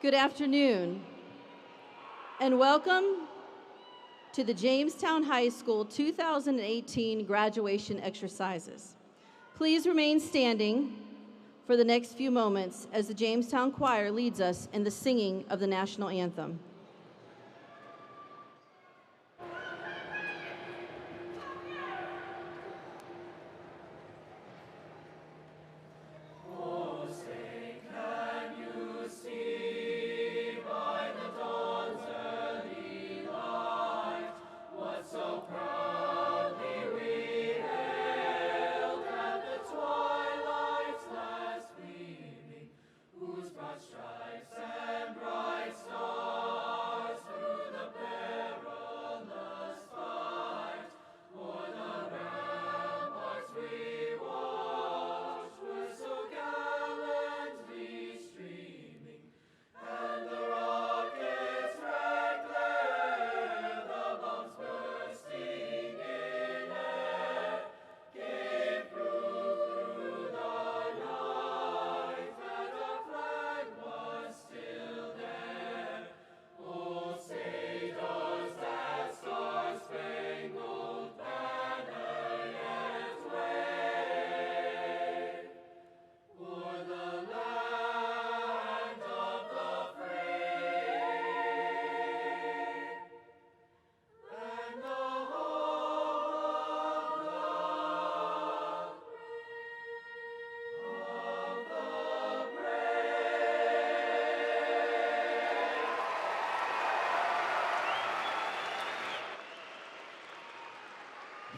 Good afternoon, and welcome to the Jamestown High School 2018 graduation exercises. Please remain standing for the next few moments as the Jamestown Choir leads us in the singing of the national anthem.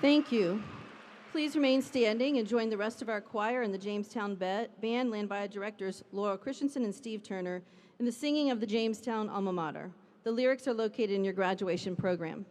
Thank you. Please remain standing and join the rest of our choir and the Jamestown Band, led by directors Laura Christensen and Steve Turner, in the singing of the Jamestown alma mater. The lyrics are located in your graduation program.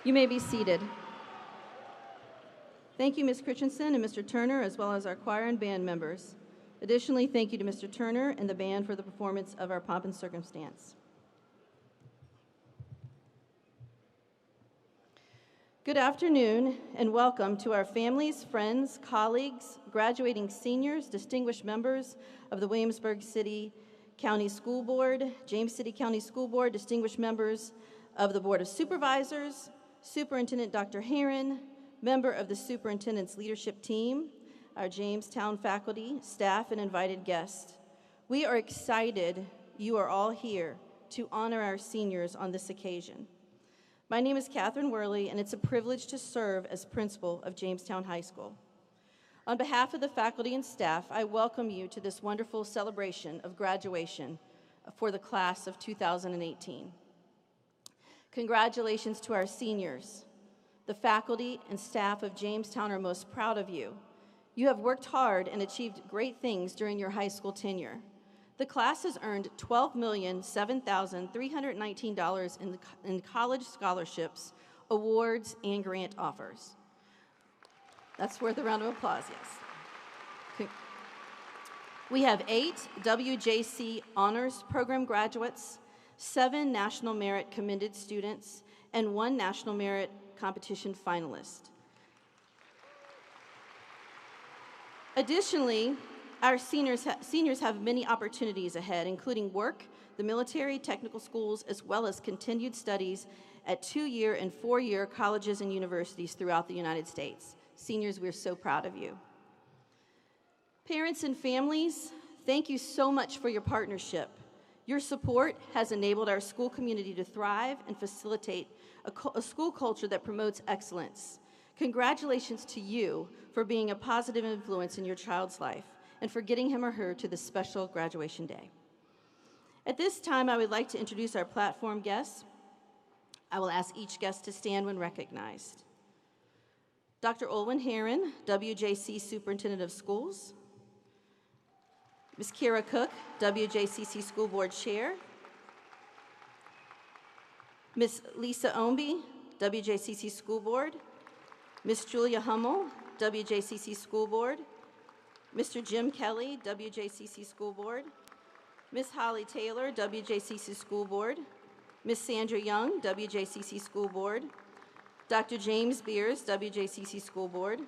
You may be seated. Thank you, Ms. Christensen and Mr. Turner, as well as our choir and band members. Additionally, thank you to Mr. Turner and the band for the performance of our Pomp and Circumstance. Good afternoon, and welcome to our families, friends, colleagues, graduating seniors, distinguished members of the Williamsburg City County School Board, James City County School Board, distinguished members of the Board of Supervisors, Superintendent Dr. Herron, member of the Superintendent's leadership team, our Jamestown faculty, staff, and invited guests. We are excited you are all here to honor our seniors on this occasion. My name is Catherine Worley, and it's a privilege to serve as principal of Jamestown High School. On behalf of the faculty and staff, I welcome you to this wonderful celebration of graduation for the class of 2018. Congratulations to our seniors. The faculty and staff of Jamestown are most proud of you. You have worked hard and achieved great things during your high school tenure. The class has earned $12,007,319 in college scholarships, awards, and grant offers. That's worth a round of applause, yes. We have 8 WJC Honors Program graduates, 7 National Merit Commended students, and 1 National Merit Competition finalist. Additionally, our seniors have many opportunities ahead, including work, the military, technical schools, as well as continued studies at 2-year and 4-year colleges and universities throughout the United States. Seniors, we're so proud of you. Parents and families, thank you so much for your partnership. Your support has enabled our school community to thrive and facilitate a school culture that promotes excellence. Congratulations to you for being a positive influence in your child's life and for getting him or her to this special graduation day. At this time, I would like to introduce our platform guests. I will ask each guest to stand when recognized. Dr. Olwen Herron, WJC Superintendent of Schools. Ms. Kira Cook, WJCC School Board Chair. Ms. Lisa Omby, WJCC School Board. Ms. Julia Hummel, WJCC School Board. Mr. Jim Kelly, WJCC School Board. Ms. Holly Taylor, WJCC School Board. Ms. Sandra Young, WJCC School Board. Dr. James Beers, WJCC School Board.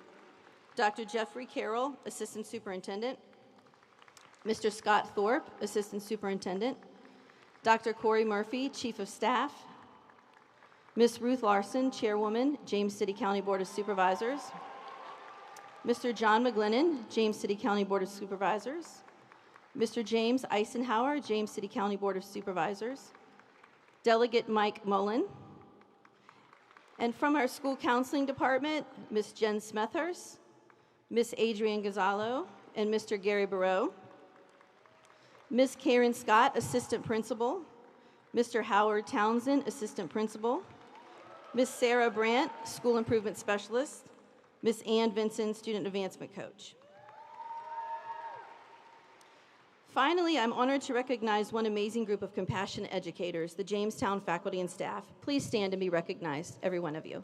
Dr. Jeffrey Carroll, Assistant Superintendent. Mr. Scott Thorpe, Assistant Superintendent. Dr. Corey Murphy, Chief of Staff. Ms. Ruth Larson, Chairwoman, James City County Board of Supervisors. Mr. John McGlennon, James City County Board of Supervisors. Mr. James Eisenhower, James City County Board of Supervisors. Delegate Mike Mullen. And from our School Counseling Department, Ms. Jen Smethurst, Ms. Adrienne Gonzalo, and Mr. Gary Barreau. Ms. Karen Scott, Assistant Principal. Mr. Howard Townsend, Assistant Principal. Ms. Sarah Brandt, School Improvement Specialist. Ms. Ann Vinson, Student Advancement Coach. Finally, I'm honored to recognize one amazing group of compassionate educators, the Jamestown faculty and staff. Please stand and be recognized, every one of you.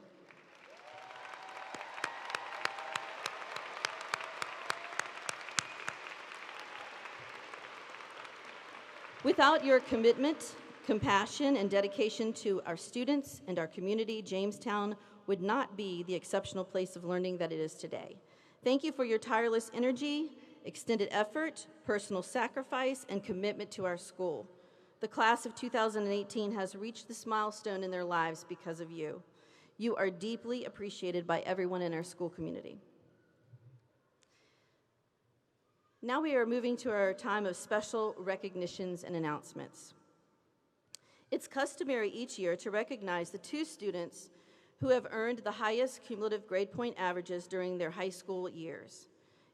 Without your commitment, compassion, and dedication to our students and our community, Jamestown would not be the exceptional place of learning that it is today. Thank you for your tireless energy, extended effort, personal sacrifice, and commitment to our school. The class of 2018 has reached this milestone in their lives because of you. You are deeply appreciated by everyone in our school community. Now we are moving to our time of special recognitions and announcements. It's customary each year to recognize the 2 students who have earned the highest cumulative grade point averages during their high school years.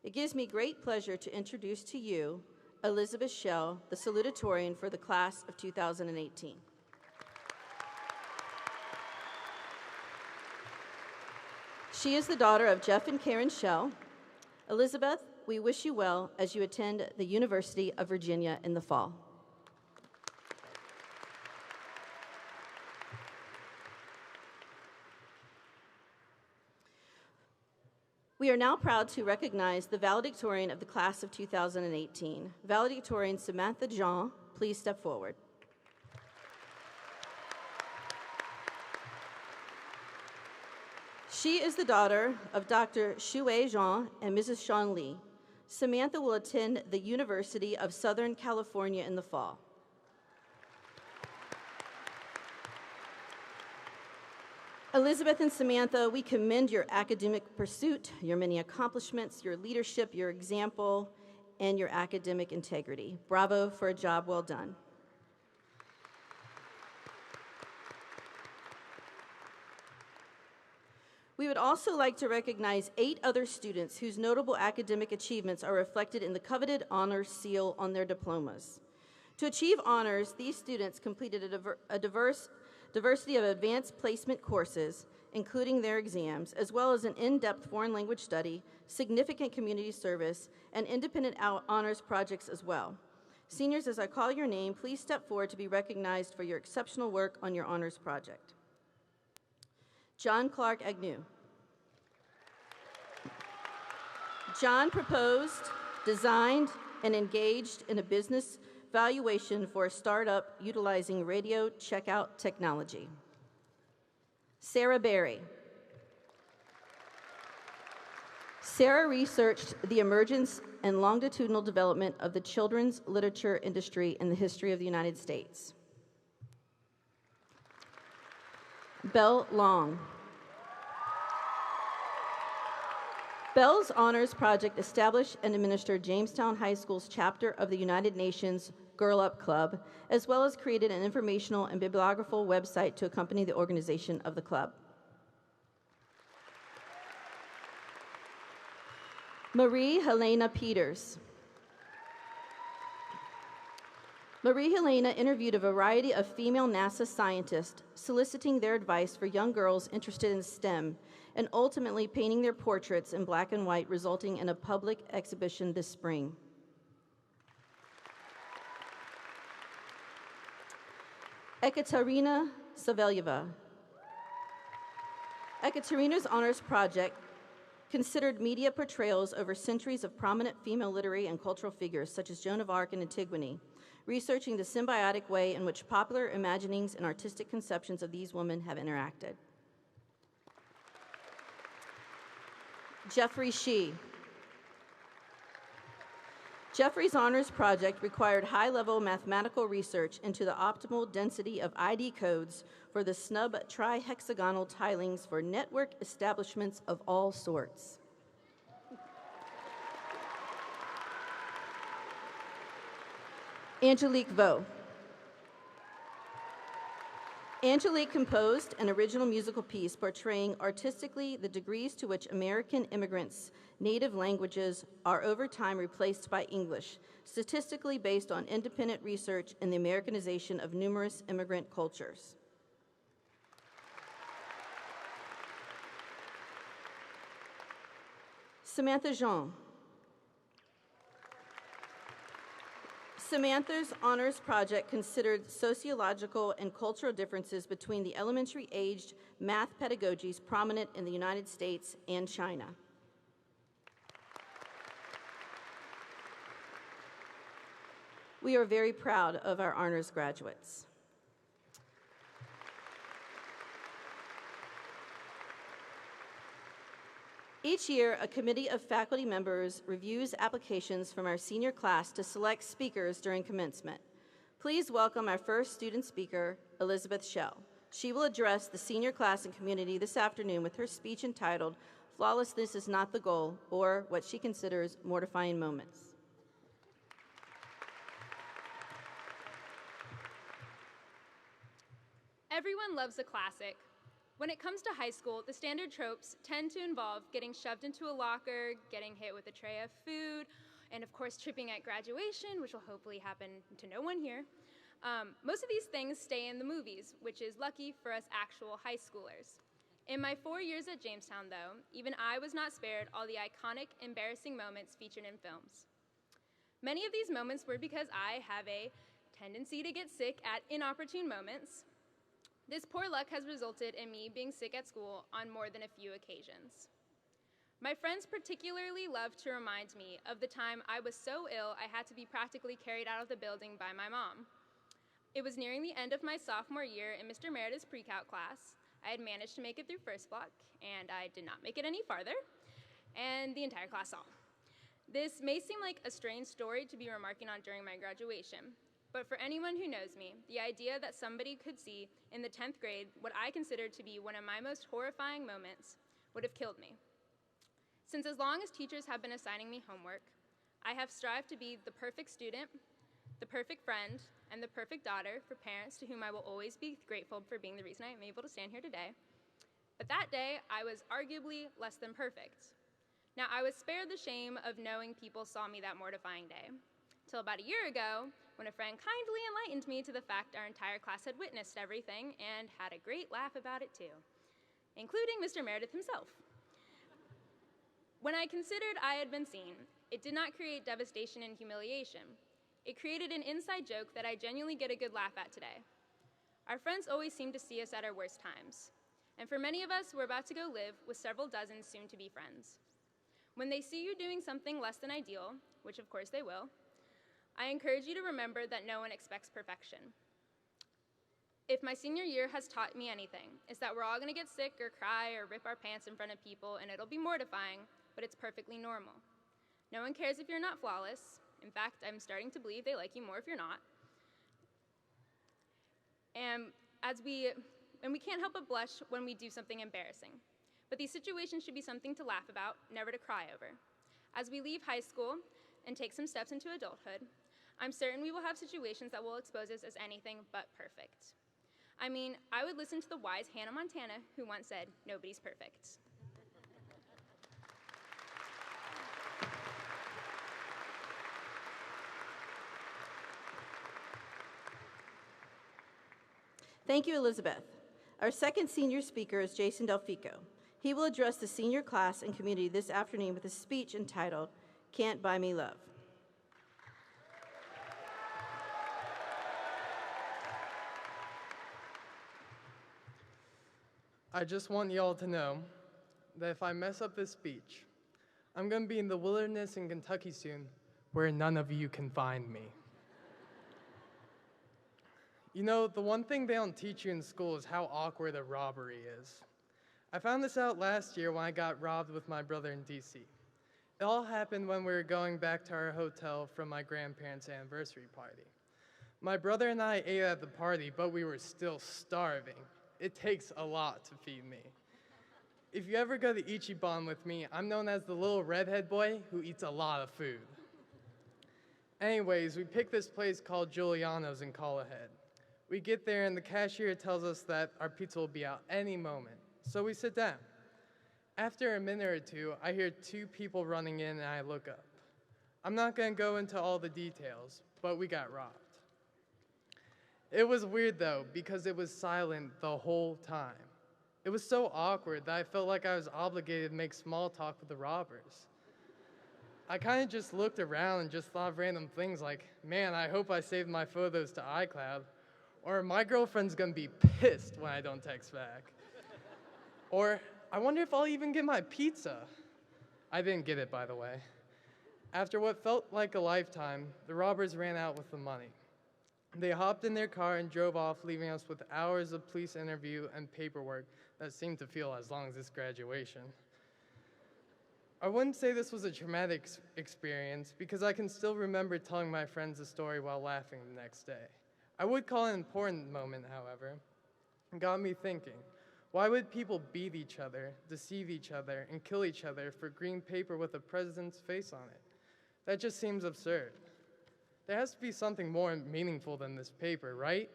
It gives me great pleasure to introduce to you Elizabeth Schell, the salutatorian for the class of 2018. She is the daughter of Jeff and Karen Schell. Elizabeth, we wish you well as you attend the University of Virginia in the fall. We are now proud to recognize the valedictorian of the class of 2018. Valedictorian Samantha Jean, please step forward. She is the daughter of Dr. Xue Jean and Mrs. Sean Lee. Samantha will attend the University of Southern California in the fall. Elizabeth and Samantha, we commend your academic pursuit, your many accomplishments, your leadership, your example, and your academic integrity. Bravo for a job well done. We would also like to recognize 8 other students whose notable academic achievements are reflected in the coveted honors seal on their diplomas. To achieve honors, these students completed a diversity of advanced placement courses, including their exams, as well as an in-depth foreign language study, significant community service, and independent honors projects as well. Seniors, as I call your name, please step forward to be recognized for your exceptional work on your honors project. John Clark Agnew. John proposed, designed, and engaged in a business valuation for a startup utilizing radio checkout technology. Sarah Berry. Sarah researched the emergence and longitudinal development of the children's literature industry in the history of the United States. Belle Long. Belle's honors project established and administered Jamestown High School's chapter of the United Nations Girl Up Club, as well as created an informational and bibliographical website to accompany the organization of the club. Marie Helena Peters. Marie Helena interviewed a variety of female NASA scientists, soliciting their advice for young girls interested in STEM, and ultimately painting their portraits in black and white, resulting in a public exhibition this spring. Ekaterina Savelyeva. Ekaterina's honors project considered media portrayals over centuries of prominent female literary and cultural figures such as Joan of Arc and Antigone, researching the symbiotic way in which popular imaginings and artistic conceptions of these women have interacted. Jeffrey Shee. Jeffrey's honors project required high-level mathematical research into the optimal density of ID codes for the snub trihexagonal tilings for network establishments of all sorts. Angelique Vaux. Angelique composed an original musical piece portraying artistically the degrees to which American immigrants' native languages are over time replaced by English, statistically based on independent research in the Americanization of numerous immigrant cultures. Samantha Jean. Samantha's honors project considered sociological and cultural differences between the elementary-aged math pedagogies prominent in the United States and China. We are very proud of our honors graduates. Each year, a committee of faculty members reviews applications from our senior class to select speakers during commencement. Please welcome our first student speaker, Elizabeth Schell. She will address the senior class and community this afternoon with her speech entitled, "Flawlessness is Not the Goal," or what she considers mortifying moments. Everyone loves a classic. When it comes to high school, the standard tropes tend to involve getting shoved into a locker, getting hit with a tray of food, and of course tripping at graduation, which will hopefully happen to no one here. Most of these things stay in the movies, which is lucky for us actual high schoolers. In my 4 years at Jamestown, though, even I was not spared all the iconic, embarrassing moments featured in films. Many of these moments were because I have a tendency to get sick at inopportune moments. This poor luck has resulted in me being sick at school on more than a few occasions. My friends particularly love to remind me of the time I was so ill I had to be practically carried out of the building by my mom. It was nearing the end of my sophomore year in Mr. Merida's pre-calc class. I had managed to make it through first block, and I did not make it any farther, and the entire class saw. This may seem like a strange story to be remarking on during my graduation, but for anyone who knows me, the idea that somebody could see in the 10th grade what I considered to be one of my most horrifying moments would have killed me. Since as long as teachers have been assigning me homework, I have strived to be the perfect student, the perfect friend, and the perfect daughter for parents to whom I will always be grateful for being the reason I am able to stand here today. But that day, I was arguably less than perfect. Now, I was spared the shame of knowing people saw me that mortifying day, till about a year ago, when a friend kindly enlightened me to the fact our entire class had witnessed everything and had a great laugh about it too, including Mr. Meredith himself. When I considered I had been seen, it did not create devastation and humiliation. It created an inside joke that I genuinely get a good laugh at today. Our friends always seem to see us at our worst times, and for many of us, we're about to go live with several dozen soon-to-be friends. When they see you doing something less than ideal, which of course they will, I encourage you to remember that no one expects perfection. If my senior year has taught me anything, it's that we're all gonna get sick or cry or rip our pants in front of people, and it'll be mortifying, but it's perfectly normal. No one cares if you're not flawless. In fact, I'm starting to believe they like you more if you're not. And we can't help but blush when we do something embarrassing. But these situations should be something to laugh about, never to cry over. As we leave high school and take some steps into adulthood, I'm certain we will have situations that will expose us as anything but perfect. I mean, I would listen to the wise Hannah Montana, who once said, "Nobody's perfect." Thank you, Elizabeth. Our second senior speaker is Jason Delfico. He will address the senior class and community this afternoon with a speech entitled, "Can't Buy Me Love." I just want y'all to know that if I mess up this speech, I'm going to be in the wilderness in Kentucky soon where none of you can find me. You know, the one thing they don't teach you in school is how awkward a robbery is. I found this out last year when I got robbed with my brother in DC. It all happened when we were going back to our hotel from my grandparents' anniversary party. My brother and I ate at the party, but we were still starving. It takes a lot to feed me. If you ever go to Ichiban with me, I'm known as the little redhead boy who eats a lot of food. Anyways, we picked this place called Giuliano's and call ahead. We get there and the cashier tells us that our pizza will be out any moment, so we sit down. After a minute or two, I hear two people running in and I look up. I'm not going to go into all the details, but we got robbed. It was weird though, because it was silent the whole time. It was so awkward that I felt like I was obligated to make small talk with the robbers. I kind of just looked around and just thought of random things like, man, I hope I saved my photos to iCloud, or my girlfriend's gonna be pissed when I don't text back. Or, I wonder if I'll even get my pizza. I didn't get it, by the way. After what felt like a lifetime, the robbers ran out with the money. They hopped in their car and drove off, leaving us with hours of police interview and paperwork that seemed to feel as long as this graduation. I wouldn't say this was a traumatic experience because I can still remember telling my friends the story while laughing the next day. I would call it an important moment, however. It got me thinking, why would people beat each other, deceive each other, and kill each other for green paper with a president's face on it? That just seems absurd. There has to be something more meaningful than this paper, right?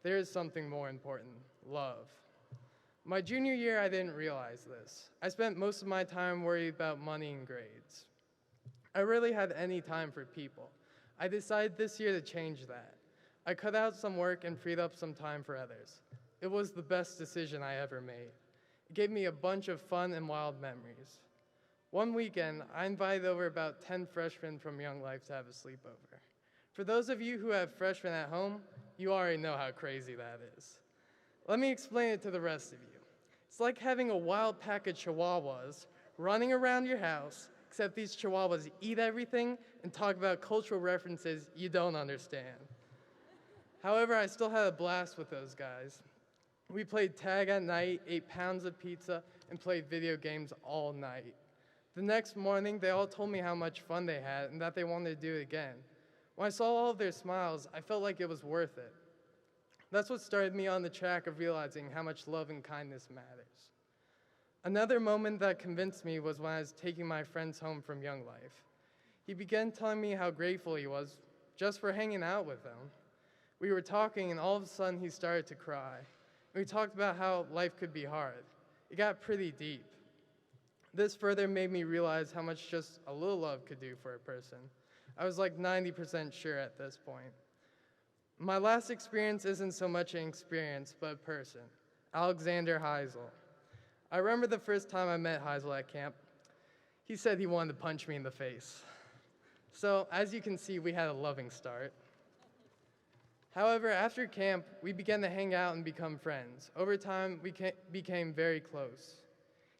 There is something more important, love. My junior year, I didn't realize this. I spent most of my time worried about money and grades. I rarely had any time for people. I decided this year to change that. I cut out some work and freed up some time for others. It was the best decision I ever made. It gave me a bunch of fun and wild memories. One weekend, I invited over about 10 freshmen from Young Life to have a sleepover. For those of you who have freshmen at home, you already know how crazy that is. Let me explain it to the rest of you. It's like having a wild pack of chihuahuas running around your house, except these chihuahuas eat everything and talk about cultural references you don't understand. However, I still had a blast with those guys. We played tag at night, ate pounds of pizza, and played video games all night. The next morning, they all told me how much fun they had and that they wanted to do it again. When I saw all of their smiles, I felt like it was worth it. That's what started me on the track of realizing how much love and kindness matters. Another moment that convinced me was when I was taking my friends home from Young Life. He began telling me how grateful he was just for hanging out with them. We were talking and all of a sudden he started to cry. We talked about how life could be hard. It got pretty deep. This further made me realize how much just a little love could do for a person. I was like 90% sure at this point. My last experience isn't so much an experience, but a person, Alexander Heisel. I remember the first time I met Heisel at camp. He said he wanted to punch me in the face. So, as you can see, we had a loving start. However, after camp, we began to hang out and become friends. Over time, we became very close.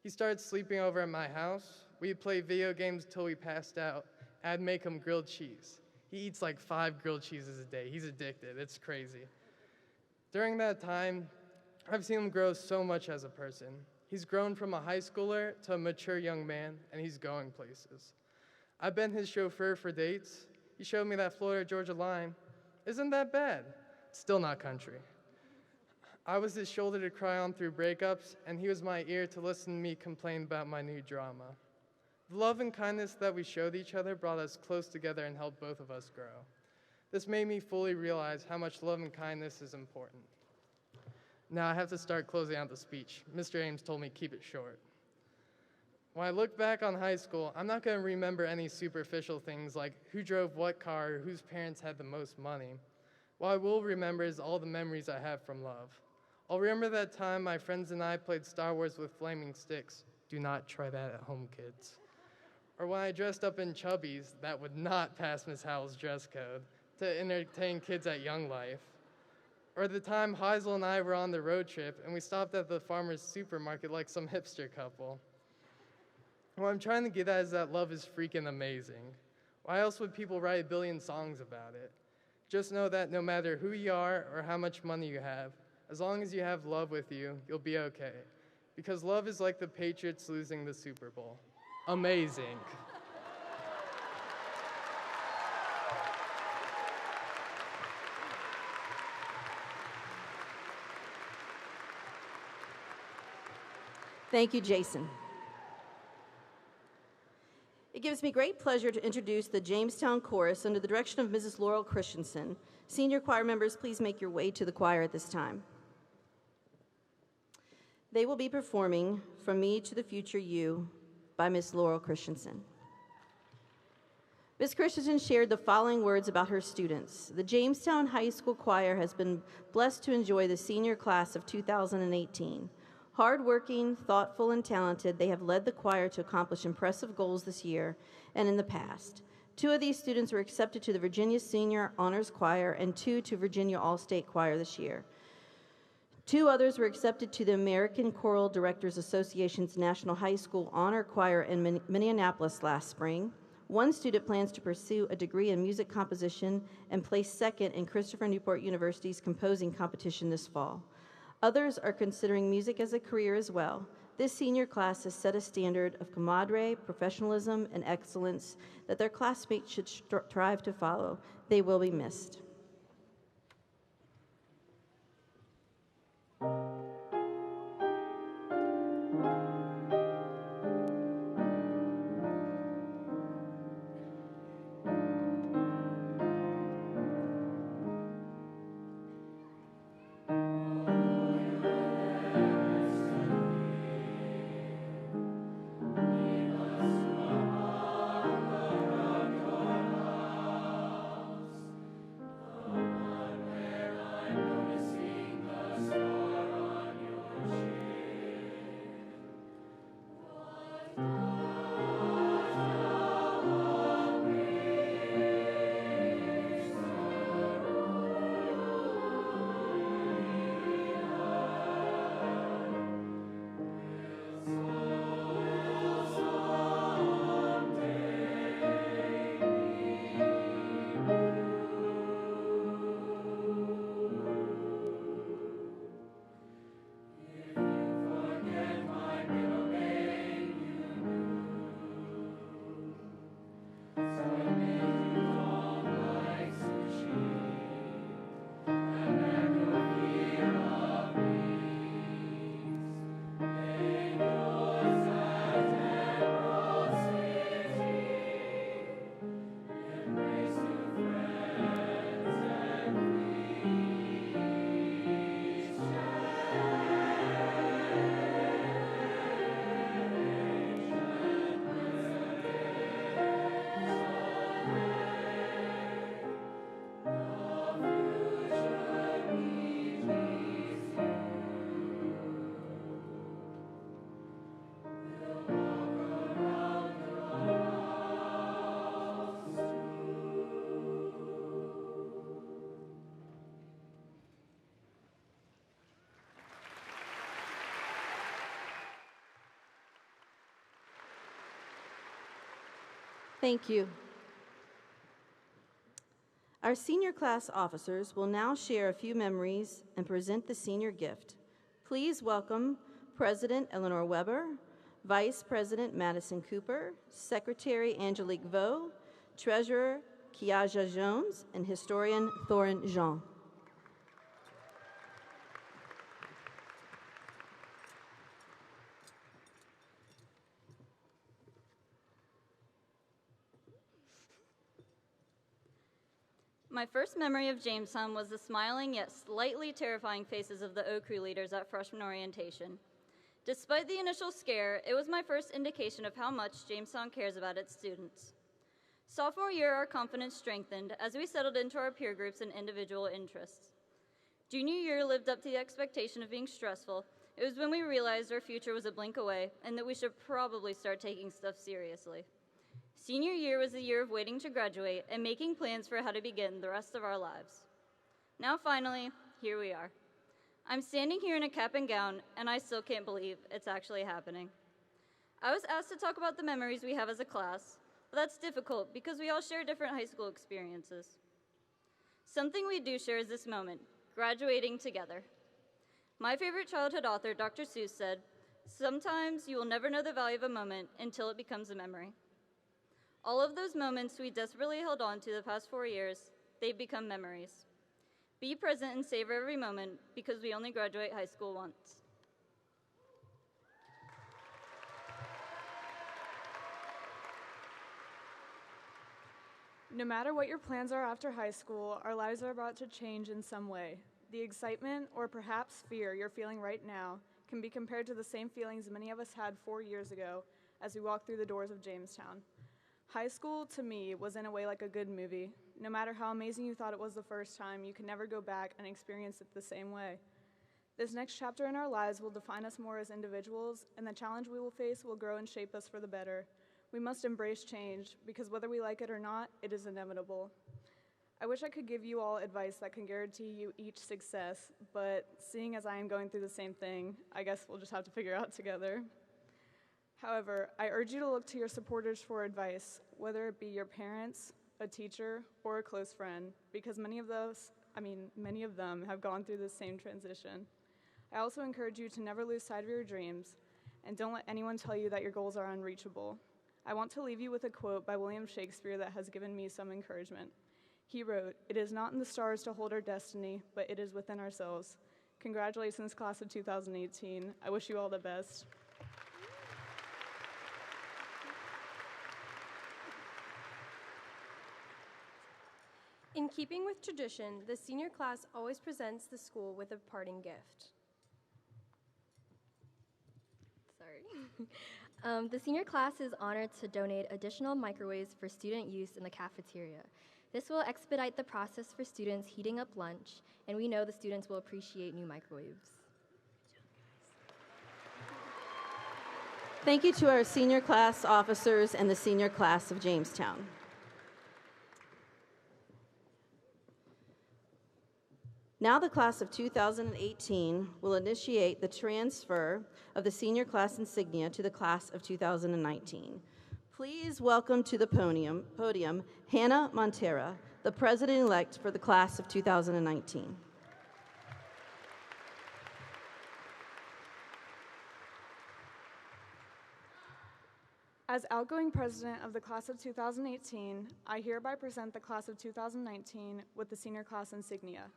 He started sleeping over at my house. We'd play video games till we passed out. I'd make him grilled cheese. He eats like 5 grilled cheeses a day. He's addicted. It's crazy. During that time, I've seen him grow so much as a person. He's grown from a high schooler to a mature young man, and he's going places. I've been his chauffeur for dates. He showed me that Florida-Georgia line. Isn't that bad? Still not country. I was his shoulder to cry on through breakups, and he was my ear to listen to me complain about my new drama. The love and kindness that we showed each other brought us close together and helped both of us grow. This made me fully realize how much love and kindness is important. Now I have to start closing out the speech. Mr. Ames told me keep it short. When I look back on high school, I'm not going to remember any superficial things like who drove what car or whose parents had the most money. What I will remember is all the memories I have from love. I'll remember that time my friends and I played Star Wars with flaming sticks. Do not try that at home, kids. Or when I dressed up in chubbies that would not pass Miss Howell's dress code to entertain kids at Young Life. Or the time Heisel and I were on the road trip and we stopped at the farmer's supermarket like some hipster couple. What I'm trying to get at is that love is freaking amazing. Why else would people write a billion songs about it? Just know that no matter who you are or how much money you have, as long as you have love with you, you'll be okay. Because love is like the Patriots losing the Super Bowl. Amazing. Thank you, Jason. It gives me great pleasure to introduce the Jamestown Chorus under the direction of Mrs. Laurel Christensen. Senior choir members, please make your way to the choir at this time. They will be performing From Me to the Future You by Miss Laurel Christensen. Ms. Christensen shared the following words about her students. The Jamestown High School Choir has been blessed to enjoy the senior class of 2018. Hardworking, thoughtful, and talented, they have led the choir to accomplish impressive goals this year and in the past. 2 of these students were accepted to the Virginia Senior Honors Choir and 2 to Virginia All-State Choir this year. 2 others were accepted to the American Choral Directors Association's National High School Honor Choir in Minneapolis last spring. 1 student plans to pursue a degree in music composition and placed 2nd in Christopher Newport University's composing competition this fall. Others are considering music as a career as well. This senior class has set a standard of camaraderie, professionalism, and excellence that their classmates should strive to follow. They will be missed. Thank you. Our senior class officers will now share a few memories and present the senior gift. Please welcome President Eleanor Weber, Vice President Madison Cooper, Secretary Angelique Vaux, Treasurer Kiaja Jones, and Historian Thorin Jean. My first memory of Jamestown was the smiling yet slightly terrifying faces of the Oak Crew leaders at freshman orientation. Despite the initial scare, it was my first indication of how much Jamestown cares about its students. Sophomore year, our confidence strengthened as we settled into our peer groups and individual interests. Junior year lived up to the expectation of being stressful. It was when we realized our future was a blink away and that we should probably start taking stuff seriously. Senior year was the year of waiting to graduate and making plans for how to begin the rest of our lives. Now finally, here we are. I'm standing here in a cap and gown, and I still can't believe it's actually happening. I was asked to talk about the memories we have as a class, but that's difficult because we all share different high school experiences. Something we do share is this moment, graduating together. My favorite childhood author, Dr. Seuss, said, "Sometimes you will never know the value of a moment until it becomes a memory." All of those moments we desperately held on to the past 4 years, they've become memories. Be present and savor every moment because we only graduate high school once. No matter what your plans are after high school, our lives are about to change in some way. The excitement, or perhaps fear, you're feeling right now can be compared to the same feelings many of us had 4 years ago as we walked through the doors of Jamestown. High school, to me, was in a way like a good movie. No matter how amazing you thought it was the first time, you can never go back and experience it the same way. This next chapter in our lives will define us more as individuals, and the challenge we will face will grow and shape us for the better. We must embrace change, because whether we like it or not, it is inevitable. I wish I could give you all advice that can guarantee you each success, but seeing as I am going through the same thing, I guess we'll just have to figure it out together. However, I urge you to look to your supporters for advice, whether it be your parents, a teacher, or a close friend, because many of them have gone through the same transition. I also encourage you to never lose sight of your dreams, and don't let anyone tell you that your goals are unreachable. I want to leave you with a quote by William Shakespeare that has given me some encouragement. He wrote, "It is not in the stars to hold our destiny, but it is within ourselves." Congratulations, class of 2018. I wish you all the best. In keeping with tradition, the senior class always presents the school with a parting gift. The senior class is honored to donate additional microwaves for student use in the cafeteria. This will expedite the process for students heating up lunch, and we know the students will appreciate new microwaves. Thank you to our senior class officers and the senior class of Jamestown. Now the class of 2018 will initiate the transfer of the senior class insignia to the class of 2019. Please welcome to the podium Hannah Montera, the president-elect for the class of 2019. As outgoing president of the class of 2018, I hereby present the class of 2019 with the senior class insignia.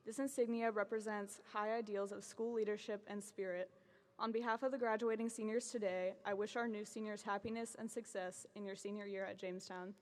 This insignia represents high ideals of school leadership and spirit. On behalf of the graduating seniors today, I wish our new seniors happiness and success in your senior year at Jamestown.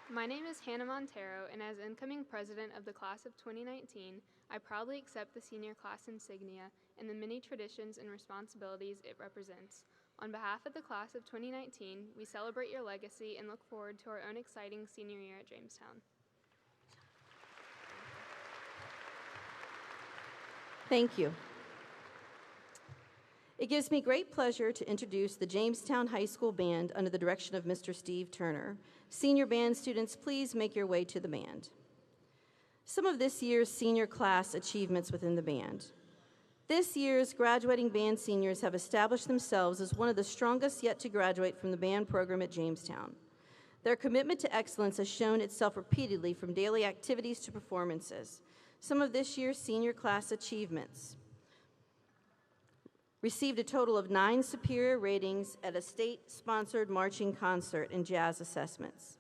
My name is Hannah Montero, and as incoming president of the class of 2019, I proudly accept the senior class insignia and the many traditions and responsibilities it represents. On behalf of the class of 2019, we celebrate your legacy and look forward to our own exciting senior year at Jamestown. Thank you. It gives me great pleasure to introduce the Jamestown High School Band under the direction of Mr. Steve Turner. Senior band students, please make your way to the band. Some of this year's senior class achievements within the band. This year's graduating band seniors have established themselves as one of the strongest yet to graduate from the band program at Jamestown. Their commitment to excellence has shown itself repeatedly from daily activities to performances. Some of this year's senior class achievements received a total of 9 superior ratings at a state-sponsored marching concert and jazz assessments.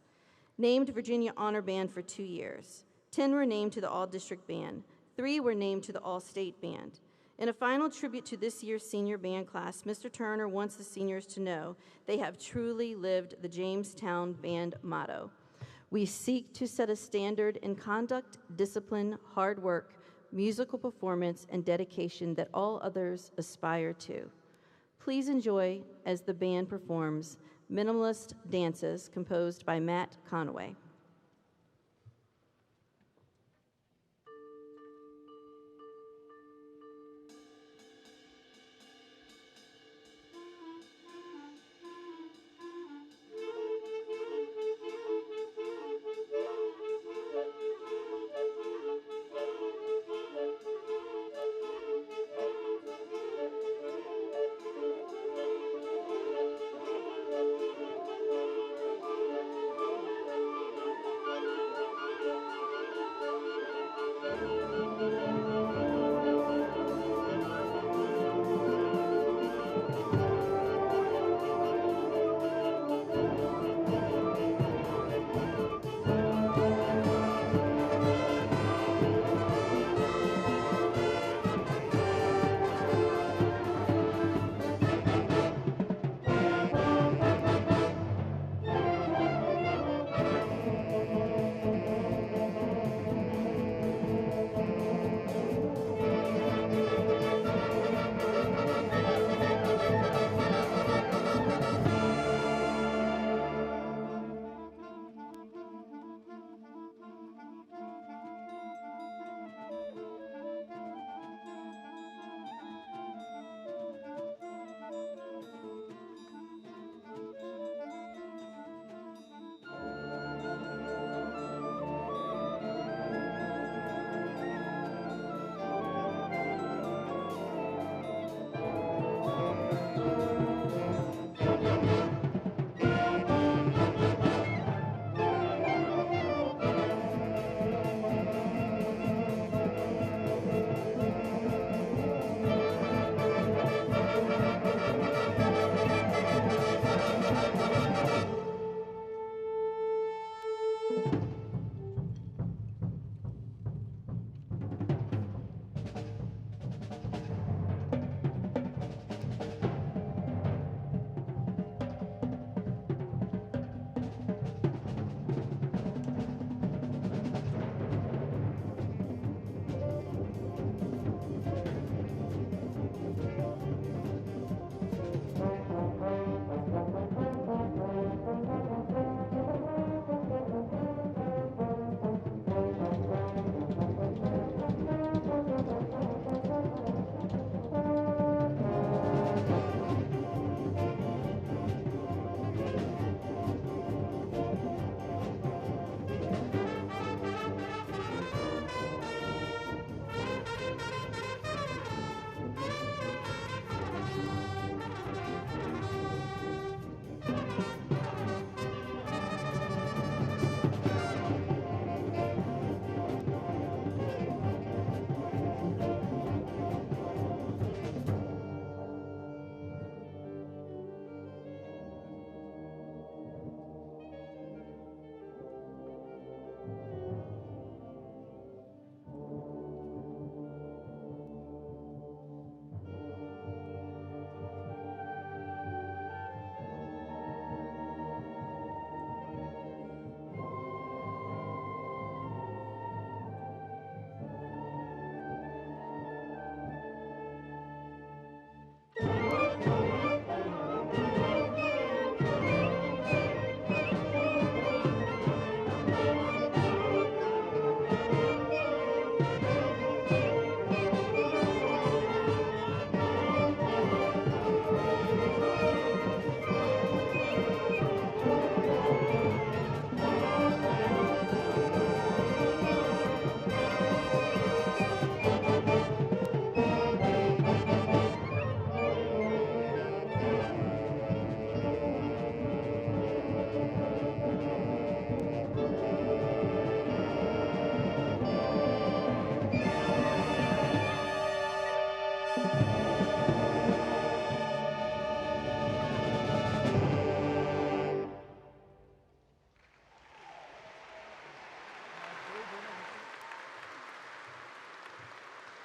Named Virginia Honor Band for 2 years. 10 were named to the All-District Band. 3 were named to the All-State Band. In a final tribute to this year's senior band class, Mr. Turner wants the seniors to know they have truly lived the Jamestown Band motto. We seek to set a standard in conduct, discipline, hard work, musical performance, and dedication that all others aspire to. Please enjoy as the band performs Minimalist Dances, composed by Matt Conaway.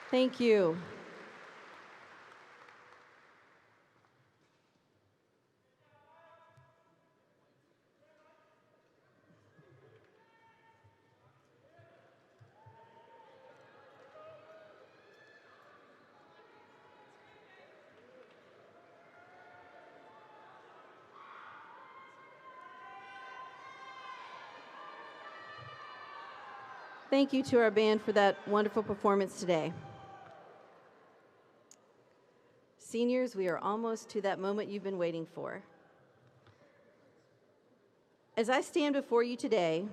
Thank you. Thank you to our band for that wonderful performance today. Seniors, we are almost to that moment you've been waiting for. As I stand before you today,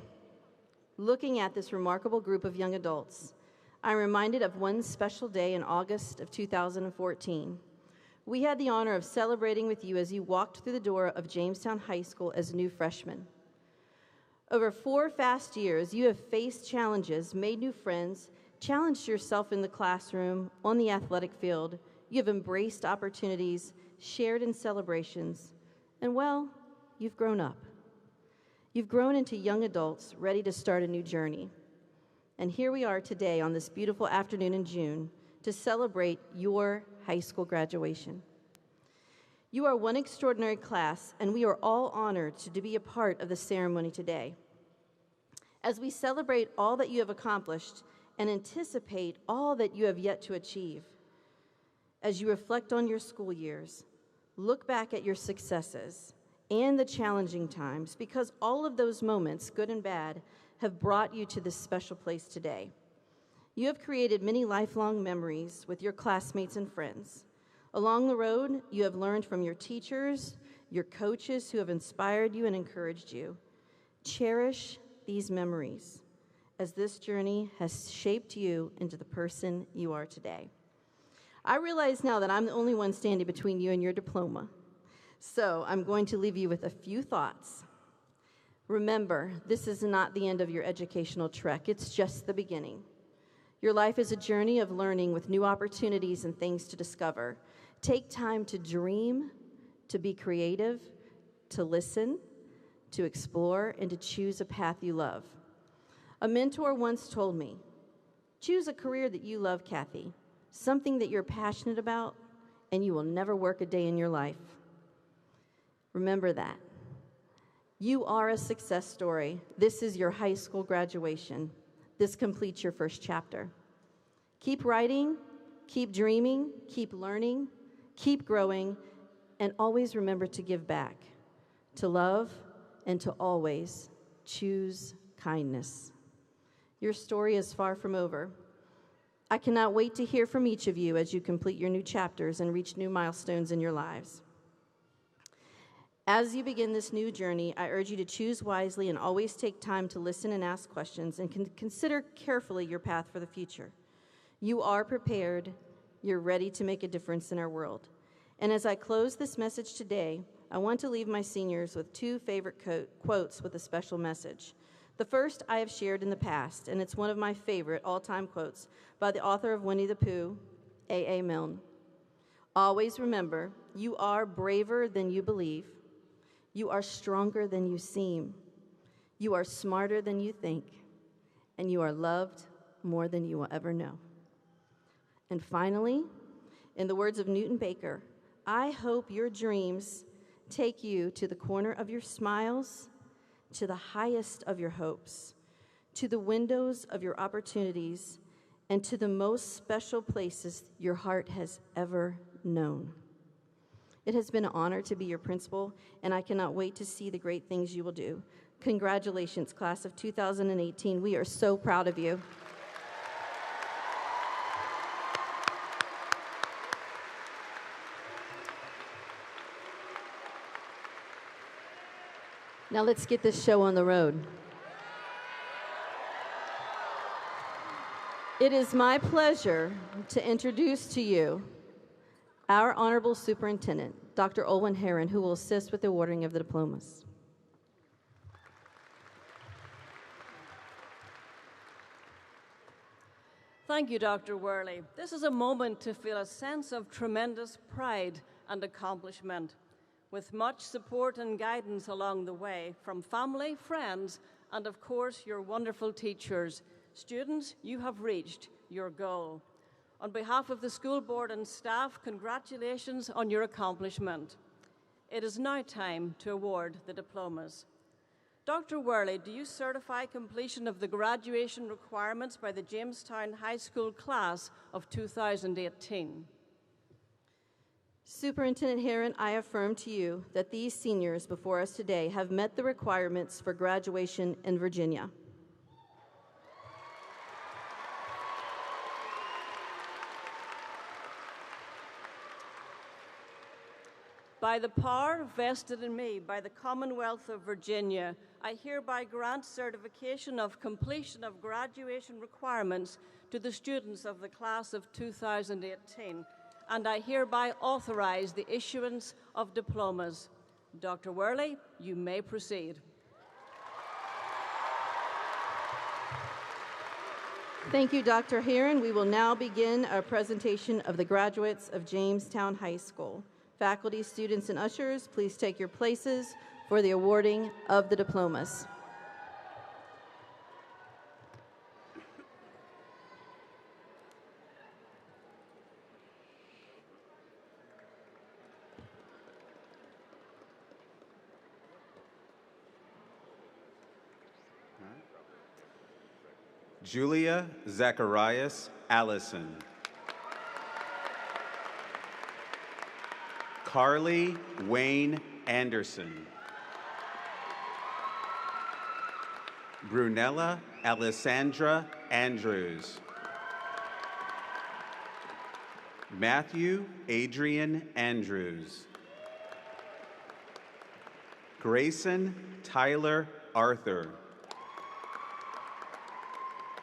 looking at this remarkable group of young adults, I'm reminded of one special day in August of 2014. We had the honor of celebrating with you as you walked through the door of Jamestown High School as new freshmen. Over 4 fast years, you have faced challenges, made new friends, challenged yourself in the classroom, on the athletic field. You have embraced opportunities, shared in celebrations, and well, you've grown up. You've grown into young adults ready to start a new journey. And here we are today on this beautiful afternoon in June to celebrate your high school graduation. You are one extraordinary class, and we are all honored to be a part of the ceremony today. As we celebrate all that you have accomplished and anticipate all that you have yet to achieve, as you reflect on your school years, look back at your successes and the challenging times, because all of those moments, good and bad, have brought you to this special place today. You have created many lifelong memories with your classmates and friends. Along the road, you have learned from your teachers, your coaches who have inspired you and encouraged you. Cherish these memories, as this journey has shaped you into the person you are today. I realize now that I'm the only one standing between you and your diploma, so I'm going to leave you with a few thoughts. Remember, this is not the end of your educational trek. It's just the beginning. Your life is a journey of learning with new opportunities and things to discover. Take time to dream, to be creative, to listen, to explore, and to choose a path you love. A mentor once told me, choose a career that you love, Kathy, something that you're passionate about, and you will never work a day in your life. Remember that. You are a success story. This is your high school graduation. This completes your first chapter. Keep writing, keep dreaming, keep learning, keep growing, and always remember to give back, to love, and to always choose kindness. Your story is far from over. I cannot wait to hear from each of you as you complete your new chapters and reach new milestones in your lives. As you begin this new journey, I urge you to choose wisely and always take time to listen and ask questions and consider carefully your path for the future. You are prepared. You're ready to make a difference in our world. And as I close this message today, I want to leave my seniors with 2 favorite quotes with a special message. The first I have shared in the past, and it's one of my favorite all-time quotes by the author of Winnie the Pooh, A.A. Milne. Always remember, you are braver than you believe. You are stronger than you seem. You are smarter than you think. And you are loved more than you will ever know. And finally, in the words of Newton Baker, I hope your dreams take you to the corner of your smiles, to the highest of your hopes, to the windows of your opportunities, and to the most special places your heart has ever known. It has been an honor to be your principal, and I cannot wait to see the great things you will do. Congratulations, class of 2018. We are so proud of you. Now let's get this show on the road. It is my pleasure to introduce to you our Honorable Superintendent, Dr. Olwen Herron, who will assist with the awarding of the diplomas. Thank you, Dr. Worley. This is a moment to feel a sense of tremendous pride and accomplishment, with much support and guidance along the way from family, friends, and of course, your wonderful teachers. Students, you have reached your goal. On behalf of the school board and staff, congratulations on your accomplishment. It is now time to award the diplomas. Dr. Worley, do you certify completion of the graduation requirements by the Jamestown High School class of 2018? Superintendent Herron, I affirm to you that these seniors before us today have met the requirements for graduation in Virginia. By the power vested in me by the Commonwealth of Virginia, I hereby grant certification of completion of graduation requirements to the students of the class of 2018, and I hereby authorize the issuance of diplomas. Dr. Worley, you may proceed. Thank you, Dr. Herron. We will now begin our presentation of the graduates of Jamestown High School. Faculty, students, and ushers, please take your places for the awarding of the diplomas. Julia Zacharias Allison. Carly Wayne Anderson. Brunella Alessandra Andrews. Matthew Adrian Andrews. Grayson Tyler Arthur.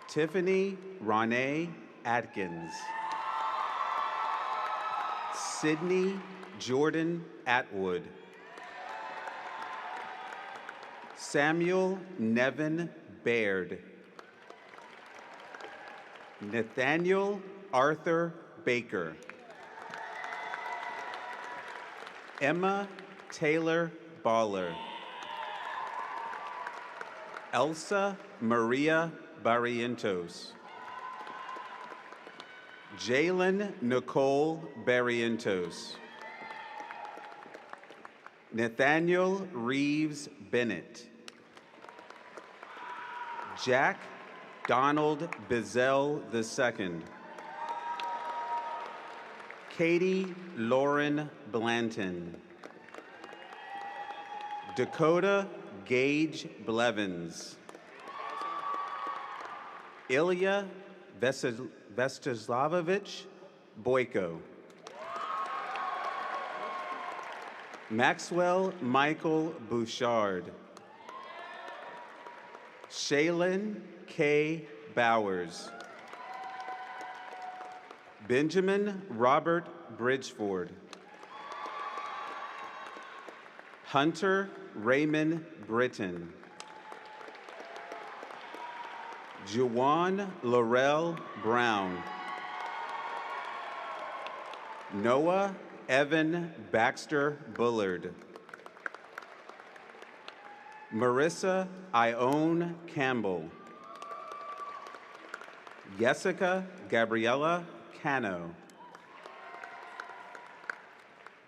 Tiffany Ronee Atkins. Sydney Jordan Atwood. Samuel Nevin Baird. Nathaniel Arthur Baker. Emma Taylor Baller. Elsa Maria Barrientos. Jalen Nicole Barrientos. Nathaniel Reeves Bennett. Jack Donald Bizzell II. Katie Lauren Blanton. Dakota Gage Blevins. Ilya Vestislavovich Boyko. Maxwell Michael Bouchard. Shaylin K. Bowers. Benjamin Robert Bridgeford. Hunter Raymond Britton. Juwan Laurel Brown. Noah Evan Baxter Bullard. Marissa Ione Campbell. Jessica Gabriella Cano.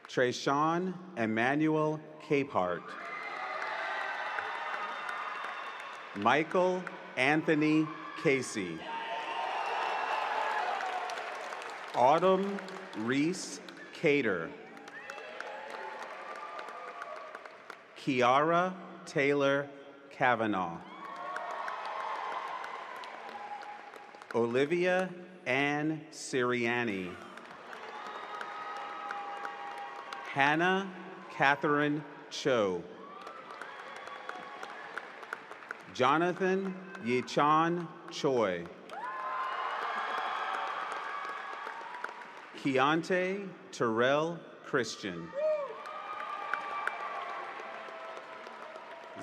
Trayshawn Emmanuel Capehart. Michael Anthony Casey. Autumn Reese Cater. Kiara Taylor Kavanaugh. Olivia Ann Sirianni. Hannah Catherine Cho. Jonathan Yichan Choi. Keontae Terrell Christian.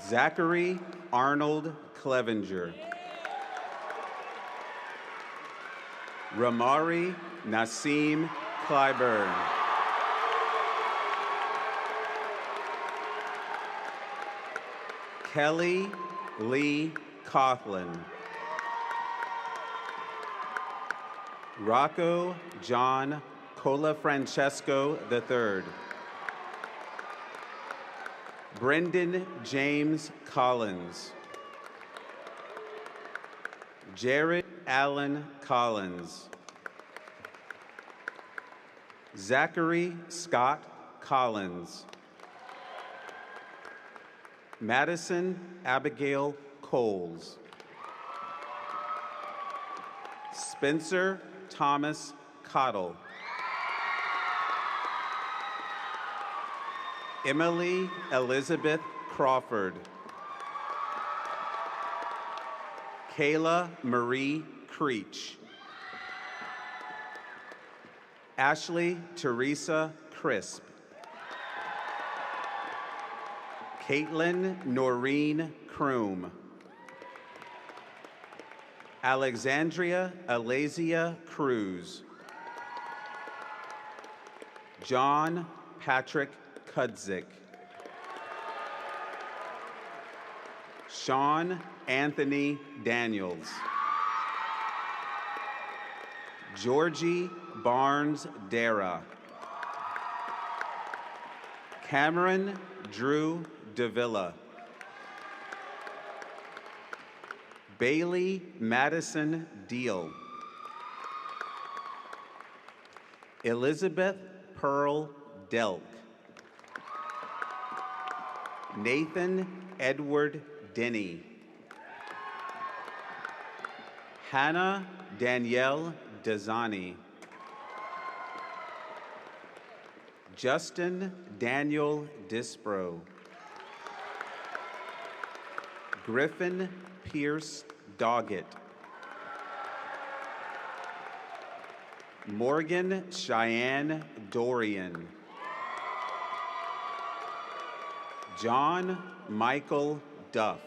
Zachary Arnold Clevenger. Ramari Nassim Clyburn. Kelly Lee Coughlin. Rocco John Colafrancesco III. Brendan James Collins. Jared Allen Collins. Zachary Scott Collins. Madison Abigail Coles. Spencer Thomas Cottle. Emily Elizabeth Crawford. Kayla Marie Creech. Ashley Teresa Crisp. Caitlin Noreen Kroom. Alexandria Alazia Cruz. John Patrick Kudzik. Sean Anthony Daniels. Georgie Barnes Dara. Cameron Drew Davila. Bailey Madison Deal. Elizabeth Pearl Delk. Nathan Edward Denny. Hannah Danielle Dazani. Justin Daniel Dispro. Griffin Pierce Doggett. Morgan Cheyenne Dorian. John Michael Duff.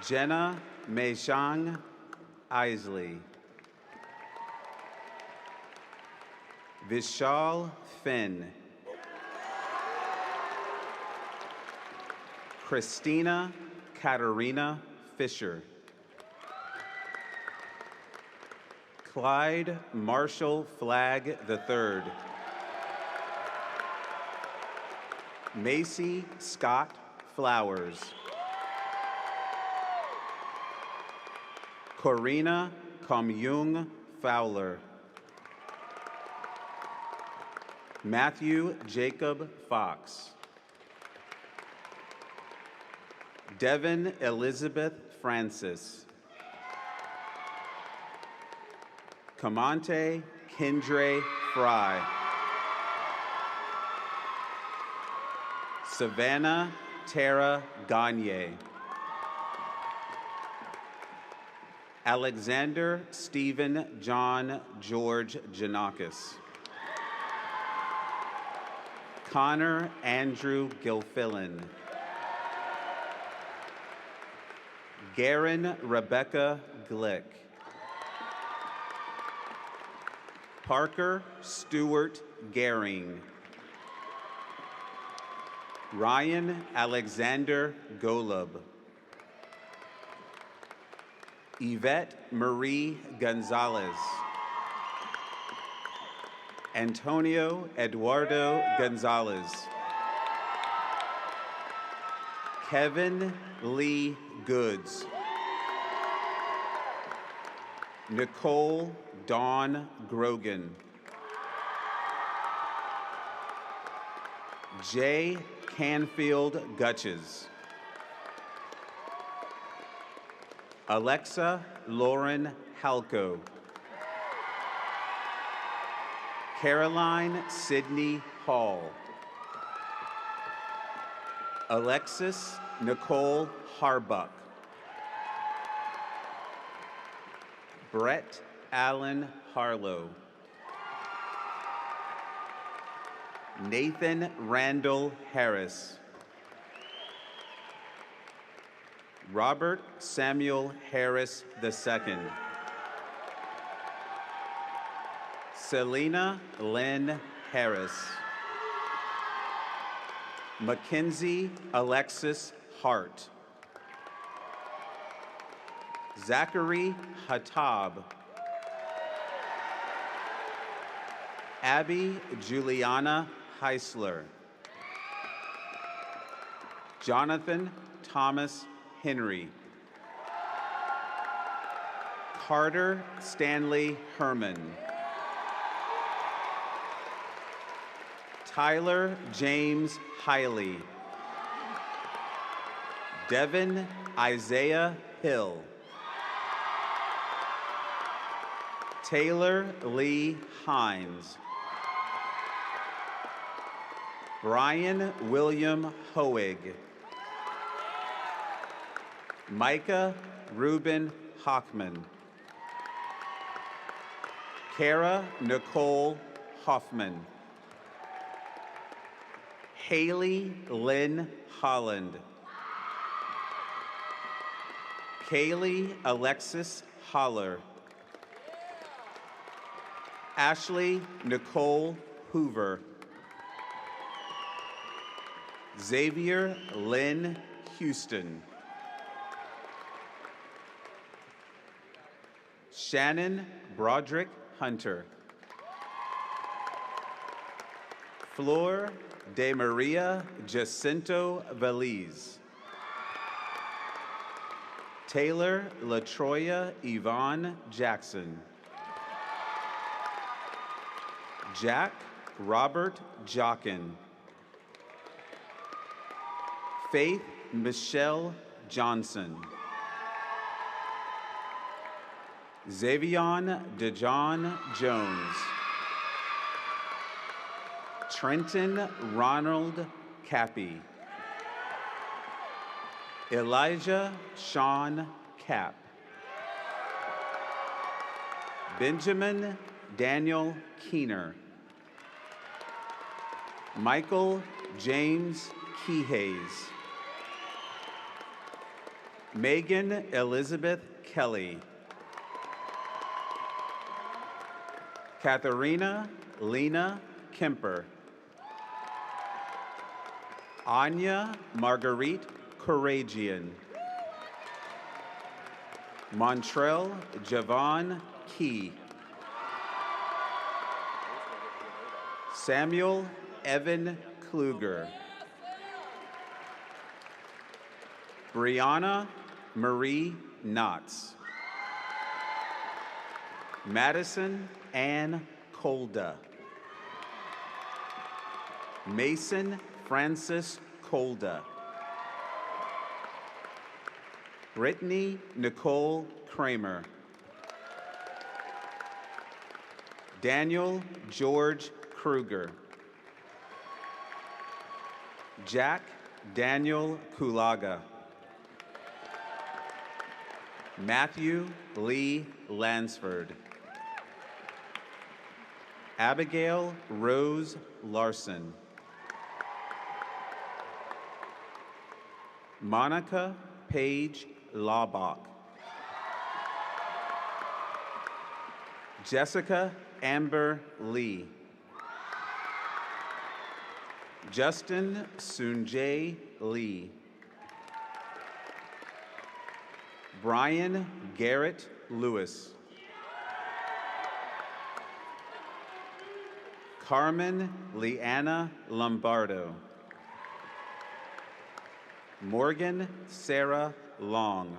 Jenna Meishang Isley. Vishal Finn. Christina Katarina Fisher. Clyde Marshall Flagg III. Macy Scott Flowers. Corina Komyung Fowler. Matthew Jacob Fox. Devin Elizabeth Francis. Kamante Kendre Fry. Savannah Tara Gagne. Alexander Stephen John George Janakis. Connor Andrew Gilfillan. Garen Rebecca Glick. Parker Stewart Gehring. Ryan Alexander Golub. Yvette Marie Gonzalez. Antonio Eduardo Gonzalez. Kevin Lee Goods. Nicole Dawn Grogan. Jay Canfield Gutches. Alexa Lauren Halco. Caroline Sydney Hall. Alexis Nicole Harbuck. Brett Allen Harlow. Nathan Randall Harris. Robert Samuel Harris II. Selena Lynn Harris. Mackenzie Alexis Hart. Zachary Hatab. Abby Juliana Heisler. Jonathan Thomas Henry. Carter Stanley Herman. Tyler James Hiley. Devin Isaiah Hill. Taylor Lee Hines. Brian William Hoig. Micah Ruben Hockman. Kara Nicole Hoffman. Haley Lynn Holland. Kaylee Alexis Holler. Ashley Nicole Hoover. Xavier Lynn Houston. Shannon Broderick Hunter. Flor de Maria Jacinto Veliz. Taylor LaTroya Yvonne Jackson. Jack Robert Jockin. Faith Michelle Johnson. Xavion DeJohn Jones. Trenton Ronald Cappy. Elijah Sean Capp. Benjamin Daniel Keener. Michael James Keyhays. Megan Elizabeth Kelly. Katharina Lena Kemper. Anya Marguerite Couragian. Montrell Javon Key. Samuel Evan Kluger. Brianna Marie Knotts. Madison Ann Kolda. Mason Francis Kolda. Brittany Nicole Kramer. Daniel George Kruger. Jack Daniel Kulaga. Matthew Lee Lansford. Abigail Rose Larson. Monica Paige Laubach. Jessica Amber Lee. Justin Sunjay Lee. Brian Garrett Lewis. Carmen Leanna Lombardo. Morgan Sarah Long.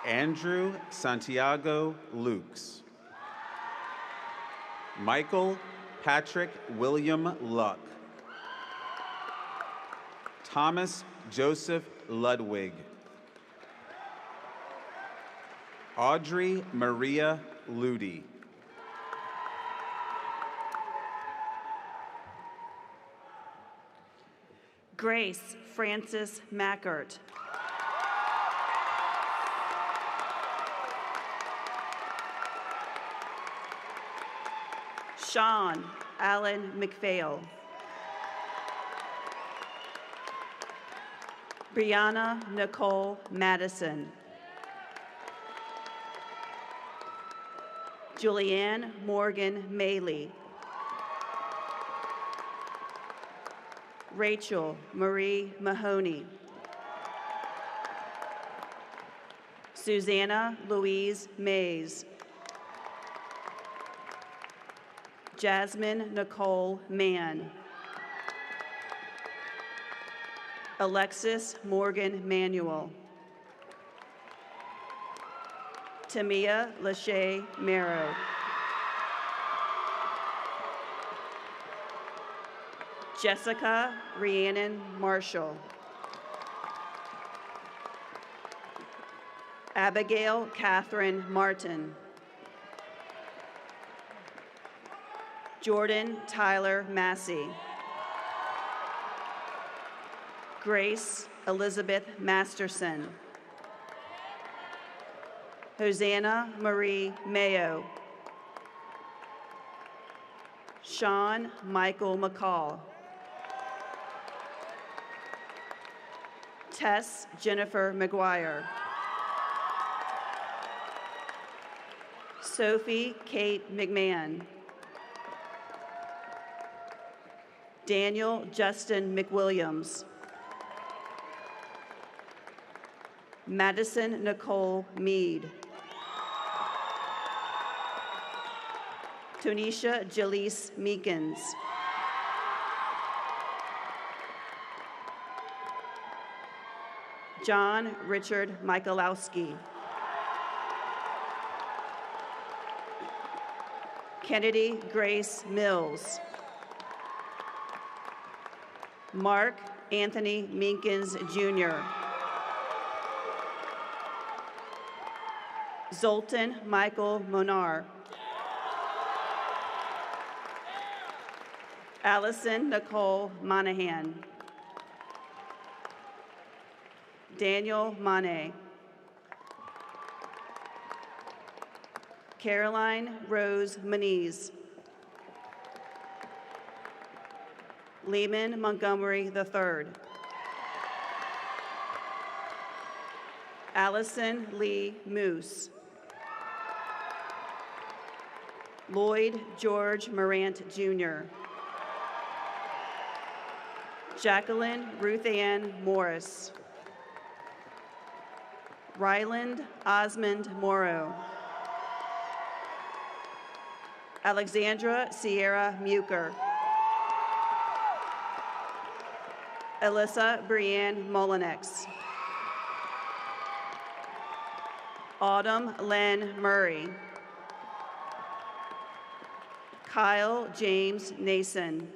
Andrew Santiago Lukes. Michael Patrick William Luck. Thomas Joseph Ludwig. Audrey Maria Ludi. Grace Frances Mackert. Sean Allen McPhail. Brianna Nicole Madison. Julianne Morgan Maley. Rachel Marie Mahoney. Susanna Louise Mays. Jasmine Nicole Mann. Alexis Morgan Manuel. Tamia Lachey Marrow. Jessica Rhiannon Marshall. Abigail Catherine Martin. Jordan Tyler Massey. Grace Elizabeth Masterson. Hosanna Marie Mayo. Sean Michael McCall. Tess Jennifer McGuire. Sophie Kate McMahon. Daniel Justin McWilliams. Madison Nicole Mead. Tonisha Jaleese Meekins. John Richard Michalowski. Kennedy Grace Mills. Mark Anthony Meekins, Jr. Zoltan Michael Monar. Allison Nicole Monahan. Daniel Monet. Caroline Rose Maniz. Lehman Montgomery III. Allison Lee Moose. Lloyd George Morant, Jr. Jacqueline Ruth Ann Morris. Ryland Osmond Morrow. Alexandra Sierra Muker. Alyssa Brianne Mullinex. Autumn Len Murray. Kyle James Nason.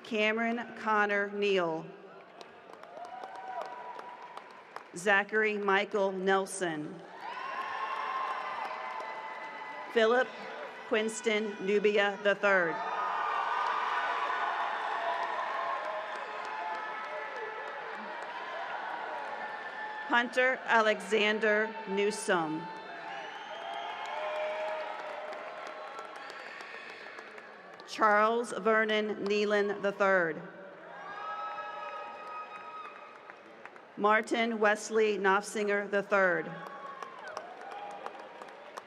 Cameron Connor Neal. Zachary Michael Nelson. Philip Quinston Nubia III. Hunter Alexander Newsome. Charles Vernon Nealon III. Martin Wesley Knopfsinger III.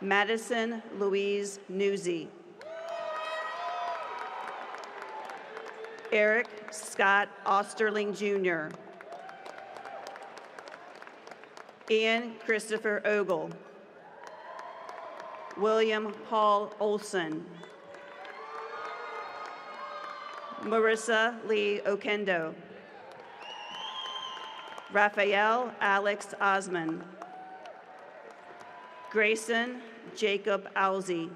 Madison Louise Newsy. Eric Scott Osterling Jr. Ian Christopher Ogle. William Paul Olson. Marissa Lee Okendo. Raphael Alex Osman. Grayson Jacob Alzey.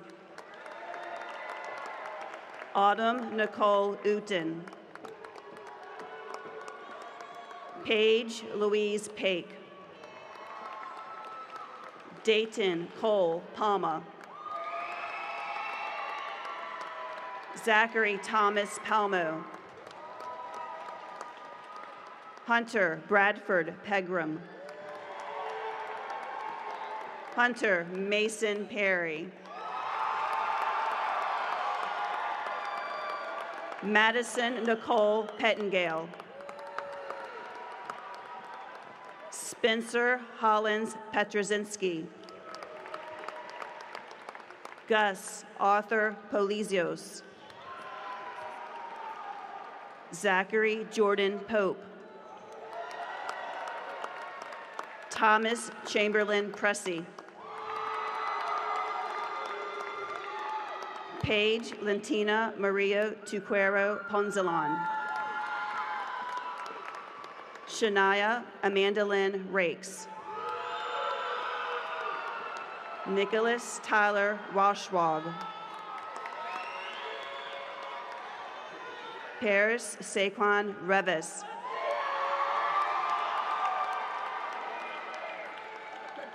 Autumn Nicole Uten. Paige Louise Pake. Dayton Cole Palma. Zachary Thomas Palmo. Hunter Bradford Pegram. Hunter Mason Perry. Madison Nicole Pettengale. Spencer Hollins Petrozinski. Gus Arthur Polizios. Zachary Jordan Pope. Thomas Chamberlain Pressey. Paige Lentina Maria Tuquero Ponzalon. Shania Amanda Lynn Rakes. Nicholas Tyler Washwag. Paris Saquon Revis.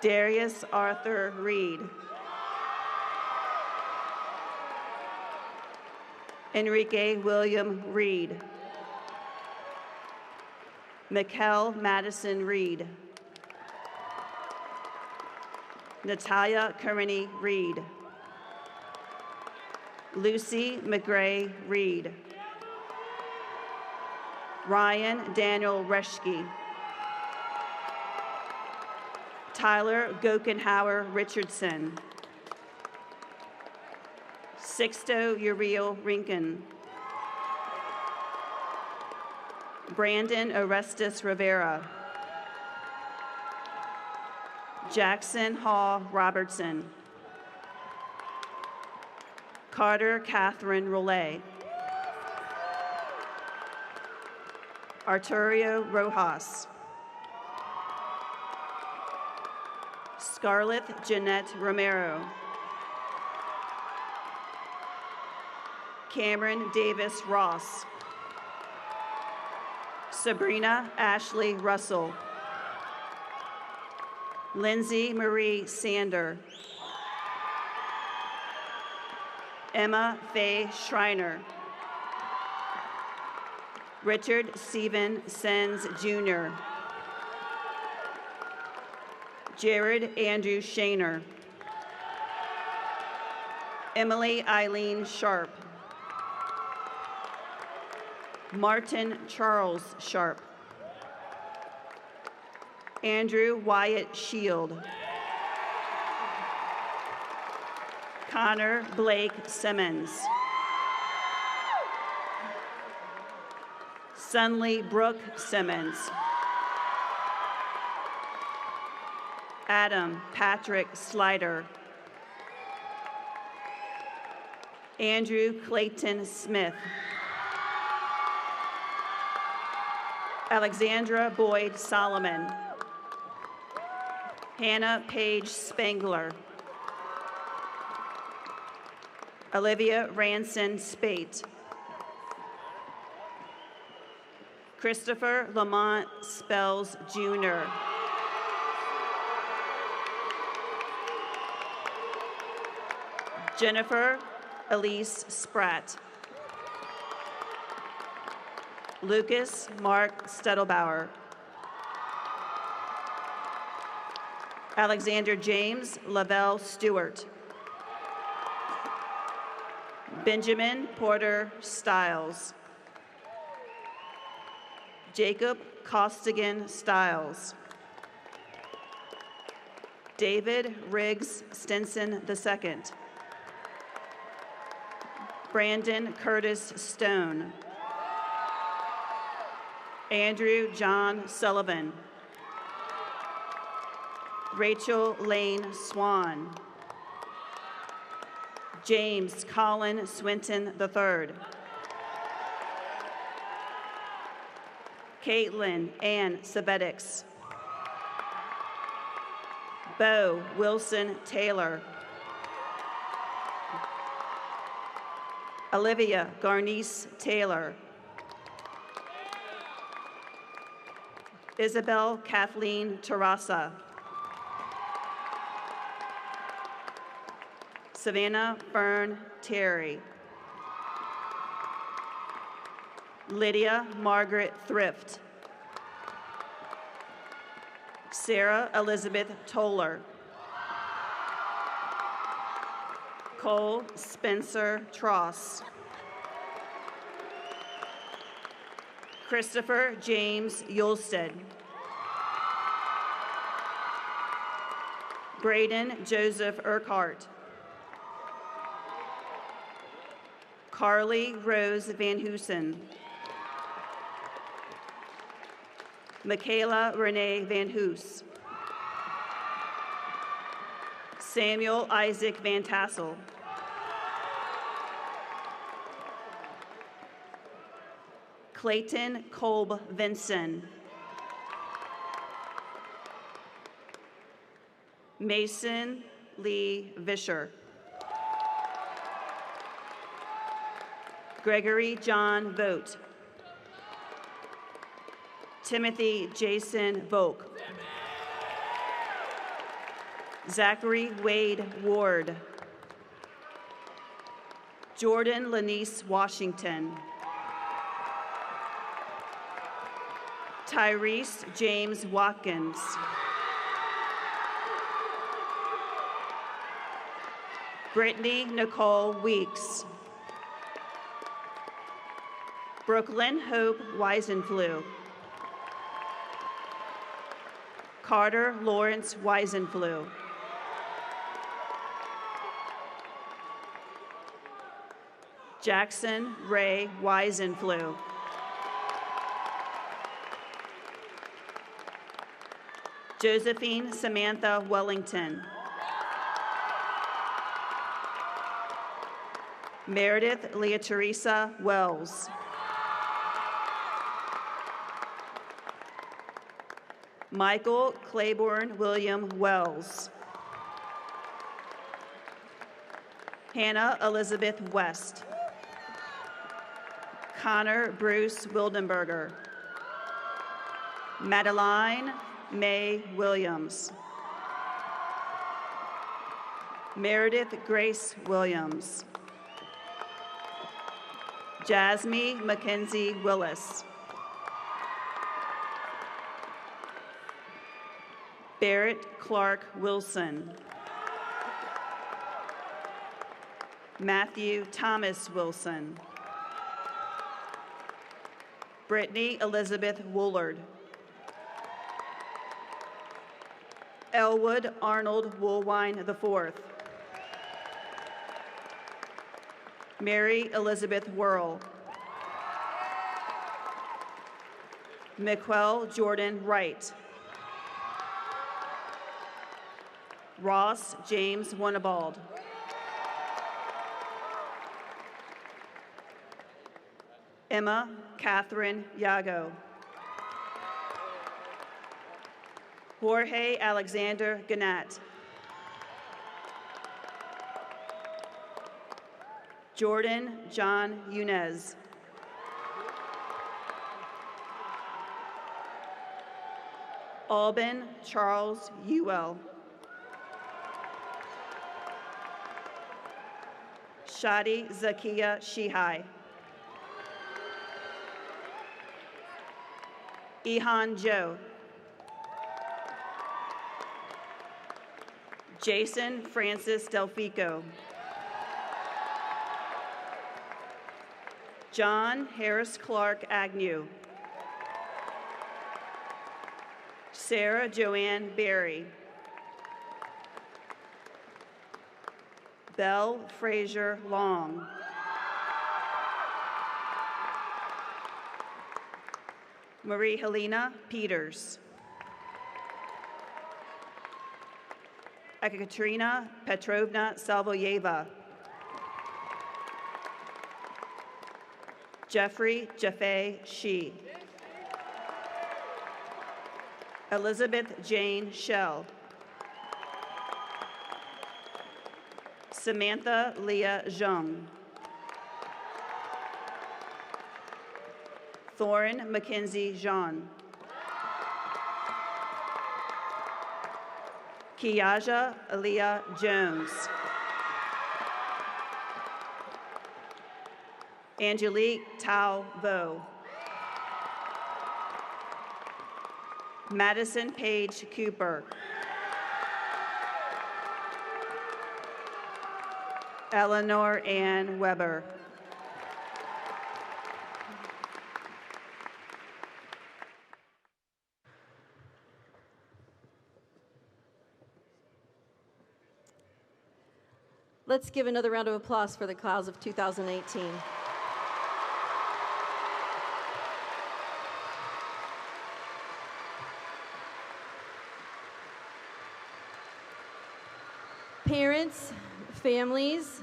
Darius Arthur Reed. Enrique William Reed. Mikkel Madison Reed. Natalia Karini Reed. Lucy McGray Reed. Ryan Daniel Reschke. Tyler Gokenhauer Richardson. Sixto Uriel Rinken. Brandon Orestes Rivera. Jackson Hall Robertson. Carter Catherine Rollet. Arturio Rojas. Scarlett Jeanette Romero. Cameron Davis Ross. Sabrina Ashley Russell. Lindsay Marie Sander. Emma Faye Schreiner. Richard Stephen Sens Jr. Jared Andrew Shaner. Emily Eileen Sharp. Martin Charles Sharp. Andrew Wyatt Shield. Connor Blake Simmons. Sunley Brooke Simmons. Adam Patrick Slider. Andrew Clayton Smith. Alexandra Boyd Solomon. Hannah Paige Spangler. Olivia Ranson Spate. Christopher Lamont Spells Jr. Jennifer Elise Spratt. Lucas Mark Stedelbauer. Alexander James Lavelle Stewart. Benjamin Porter Stiles. Jacob Costigan Stiles. David Riggs Stinson II. Brandon Curtis Stone. Andrew John Sullivan. Rachel Lane Swan. James Colin Swinton III. Caitlin Ann Sabetics. Bo Wilson Taylor. Olivia Garnice Taylor. Isabel Kathleen Terrasa. Savannah Fern Terry. Lydia Margaret Thrift. Sarah Elizabeth Toller. Cole Spencer Tross. Christopher James Yulstead. Braden Joseph Urquhart. Carly Rose Van Hoosen. Michaela Renee Van Hoos. Samuel Isaac Van Tassel. Clayton Kolb Vinson. Mason Lee Vischer. Gregory John Vogt. Timothy Jason Volk. Zachary Wade Ward. Jordan Lanice Washington. Tyrese James Watkins. Brittany Nicole Weeks. Brooklyn Hope Weisenflew. Carter Lawrence Weisenflew. Jackson Ray Weisenflew. Josephine Samantha Wellington. Meredith Leah Teresa Wells. Michael Claiborne William Wells. Hannah Elizabeth West. Connor Bruce Wildenberger. Madeline May Williams. Meredith Grace Williams. Jasmine Mackenzie Willis. Barrett Clark Wilson. Matthew Thomas Wilson. Brittany Elizabeth Woolard. Elwood Arnold Woolwine IV. Mary Elizabeth Worrell. Miquel Jordan Wright. Ross James Winnebald. Emma Catherine Yago. Jorge Alexander Gannat. Jordan John Yunez. Alban Charles Ewell. Shadi Zakia Shihai. Ihan Joe. Jason Francis Delfico. John Harris Clark Agnew. Sarah Joanne Berry. Belle Frazier Long. Marie Helena Peters. Ekaterina Petrovna Salvoyeva. Jeffrey Jaffe Shee. Elizabeth Jane Shell. Samantha Leah Zhang. Thorin Mackenzie Jean. Kiaja Aaliyah Jones. Angelique Tao Vo. Madison Page Cooper. Eleanor Ann Weber. Let's give another round of applause for the class of 2018. Parents, families,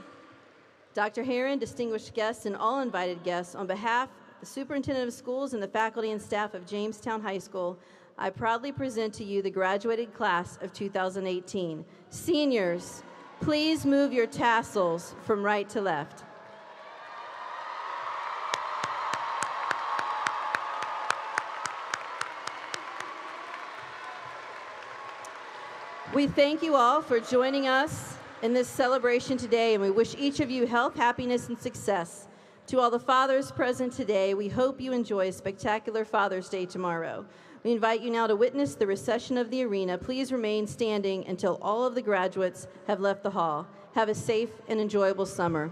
Dr. Herron, distinguished guests, and all invited guests, on behalf of the Superintendent of Schools and the faculty and staff of Jamestown High School, I proudly present to you the graduated class of 2018. Seniors, please move your tassels from right to left. We thank you all for joining us in this celebration today, and we wish each of you health, happiness, and success. To all the fathers present today, we hope you enjoy a spectacular Father's Day tomorrow. We invite you now to witness the recession of the arena. Please remain standing until all of the graduates have left the hall. Have a safe and enjoyable summer.